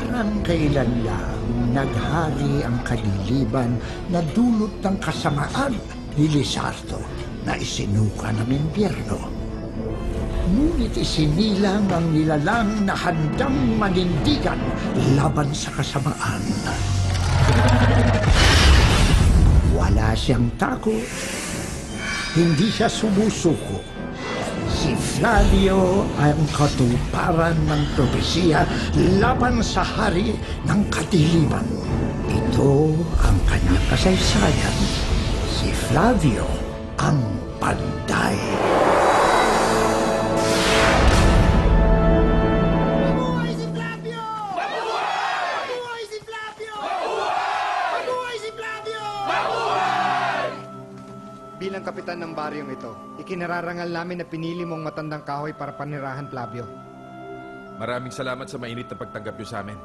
Parang kailan lang naghari ang kadiliman na dulot ng kasamaan ni Lizardo na isinuka ng impyerno. Ngunit isinilang ang nilalang na handang manindigan laban sa kasamaan. Wala siyang takot, hindi siya sumusuko. Si Flavio ang katuparan ng propesiya laban sa hari ng kadiliman. Ito ang kanyang kasaysayan. Si Flavio ang Panday. Mabuhay si Flavio! Mabuhay! Mabuhay si Flavio! Mabuhay! Mabuhay si Flavio! Mabuhay! Bilang kapitan ng baryong ito, ikinararangal namin na pinili mong matandang kahoy para panirahan, Flavio. Maraming salamat sa mainit na pagtanggap niyo sa amin.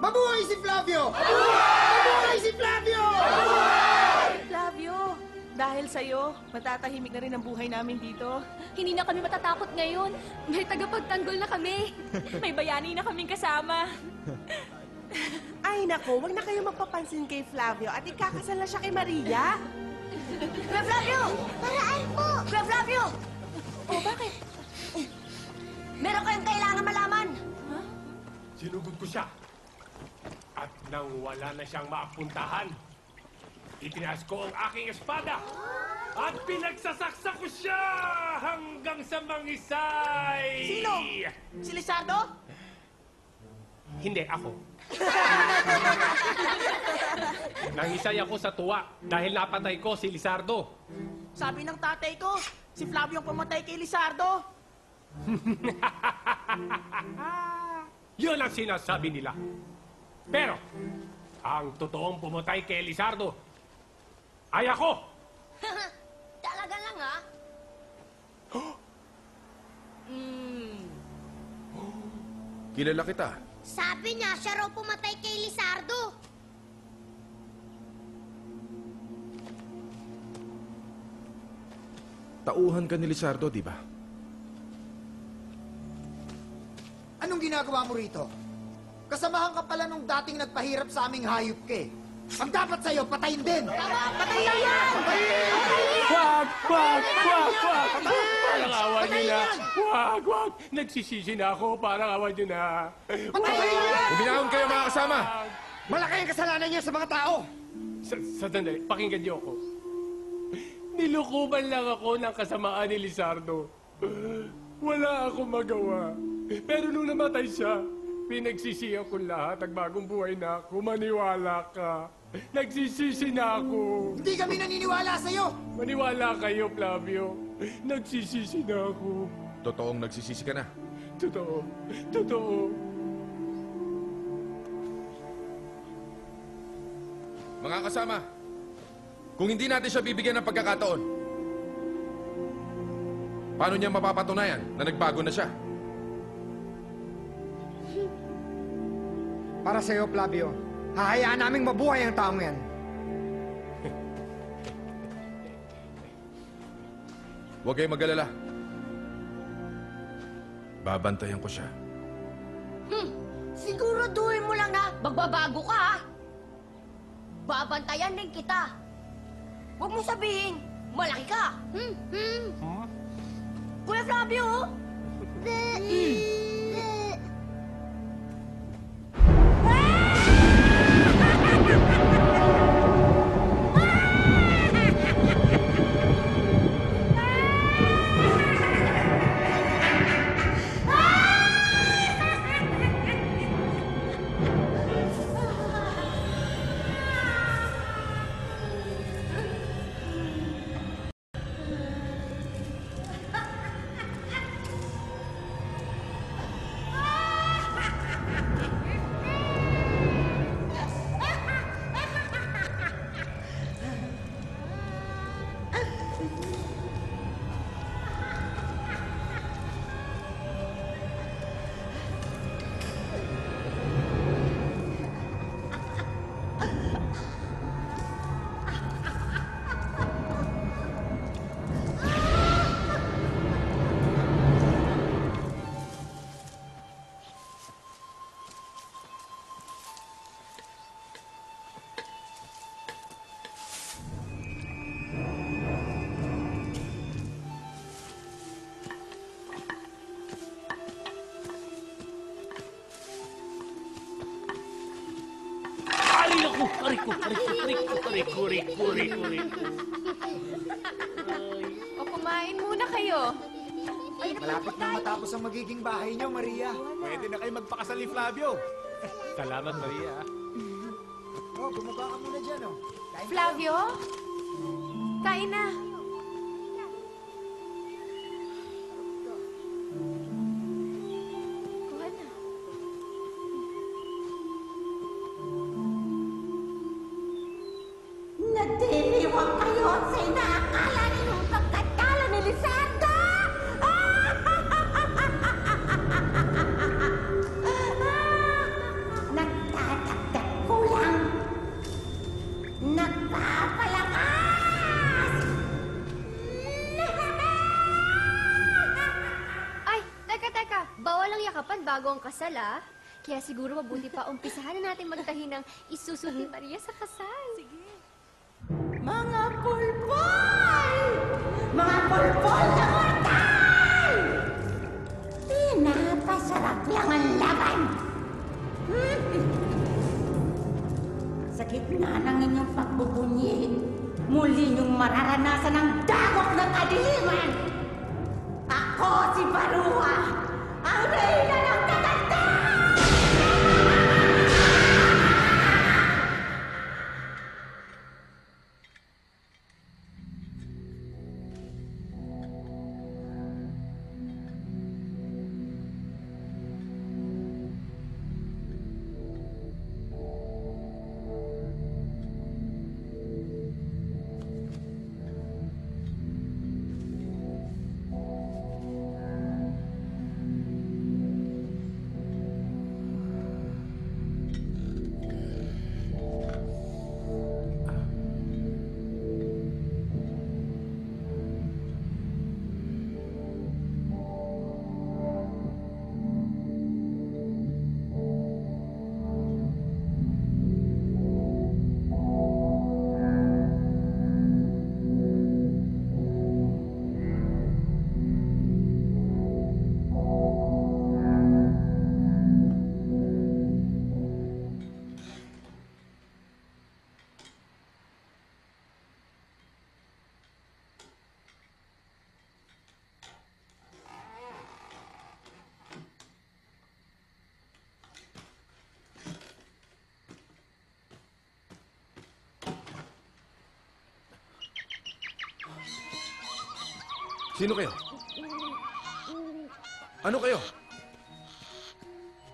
Mabuhay si Flavio! Mabuhay! Mabuhay si Flavio! Mabuhay! Flavio, dahil sa'yo, matatahimik na rin ang buhay namin dito. Hindi na kami matatakot ngayon. May tagapagtanggol na kami. May bayani na kaming kasama. Ay nako, wag na kayo magpapansin kay Flavio at ikakasal na siya kay Maria. Kuya Flavio! Paraan po! Kuya Flavio! Oh, bakit? Meron kayong kailangan malaman. Sinugod ko siya. At nang wala na siyang maapuntahan, itinaas ko ang aking espada at pinagsasaksak ko siya hanggang sa mangisay. Sino? Si Lizardo? Hindi, ako. Nangisay ako sa tuwa dahil napatay ko si Lizardo. Sabi ng tatay ko, si Flavio ang pumatay kay Lizardo. Yun ang sinasabi nila. Pero, ang totoong pumatay kay Lizardo ay ako! Talaga lang, ha? Kilala kita. Sabi niya, siya raw pumatay kay Lizardo. Tauhan ka ni Lizardo, di ba? Anong ginagawa mo rito? Kasamahan ka pala nung dating nagpahirap sa aming hayop ka eh. Ang dapat sa'yo, patayin din! Patay na yan! Wag! Parang awa niyo na. Wag! Nagsisisi na ako. Parang awa niyo na. Uminahon kayo mga kasama! Malaki ang kasalanan niya sa mga tao! Sandali, pakinggan niyo ako. Nilukuban lang ako ng kasamaan ni Lizardo. Wala akong magawa. Pero nung namatay siya, pinagsisihan ko lahat. Nagbagong buhay na ako. Maniwala ka. Nagsisisi na ako. Hindi kami naniniwala sa'yo! Maniwala kayo, Flavio. Nagsisisi na ako. Totoong nagsisisi ka na. Totoo. Mga kasama, kung hindi natin siya bibigyan ng pagkakataon, paano niya mapapatunayan na nagbago na siya? Para sa'yo, Flavio, hahayaan naming mabuhay ang taong yan. Huwag kayong mag-alala. Babantayan ko siya. Siguraduhin mo lang na magbabago ka, ha? Babantayan din kita. Huwag mong sabihin, malaki ka. Kuya Flavio! O kumain muna kayo. Malapit na matapos ang magiging bahay niyo, Maria. Pwede na kayo magpakasal ni Flavio. Salamat, Maria. Oh, bumaba ka muna dyan, oh. Flavio? Kain na. Kuha na. Nagdiriwang kayo sa inaakala ninyong pagkatalo ni Lizardo! Nagtatagdag kulang! Nagpapalakas! Ay, teka. Bawal ang yakapan bago ang kasal, ah. Kaya siguro mabuti pa umpisahan na natin magtahi ng isusunod ni Maria sa kasal. Sige. Mga pulpol! Mga pulpol na mortal! Pinapasarap niyang ang laban! Sa gitna ng inyong pagbubunyi, muli niyong mararanasan ang dagok ng kadiliman! Ako si Barua, ang reyna ng tatanda! Sino kayo? Ano kayo?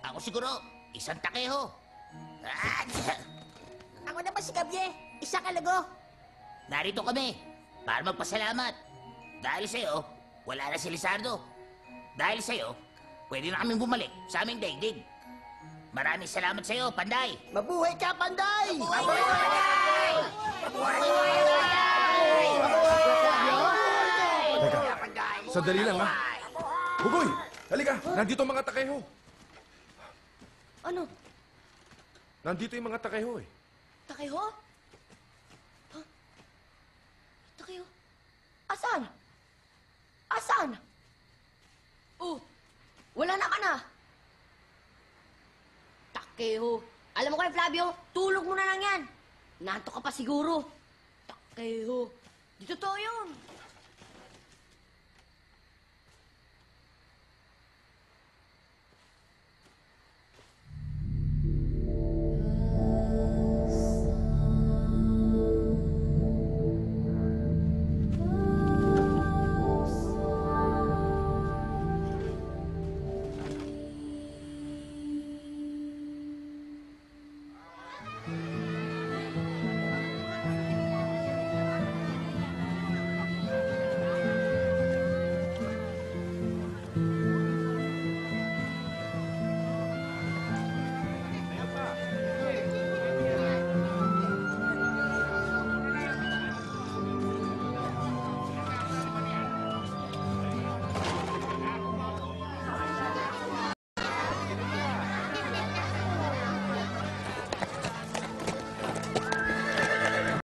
Ako siguro, isang takeho. Ako naman si Gabye, isang kalago. Narito kami para magpasalamat. Dahil sa'yo, wala na si Lizardo. Dahil sa'yo, pwede na kaming bumalik sa aming daigdig. Maraming salamat sa'yo, Panday. Mabuhay ka, Panday! Mabuhay ka, Panday! Mabuhay ka, Panday! Teka, sandali lang ha. Hugoy! Halika! Nandito ang mga takeho. Ano? Nandito yung mga takeho eh. Takeho? Huh? Takeho? Asan? Asan? Oh, wala na ka na. Takeho. Alam mo kaya, Flavio, tulog mo na lang yan. Nanto ka pa siguro. Takeho. Di totoo yun.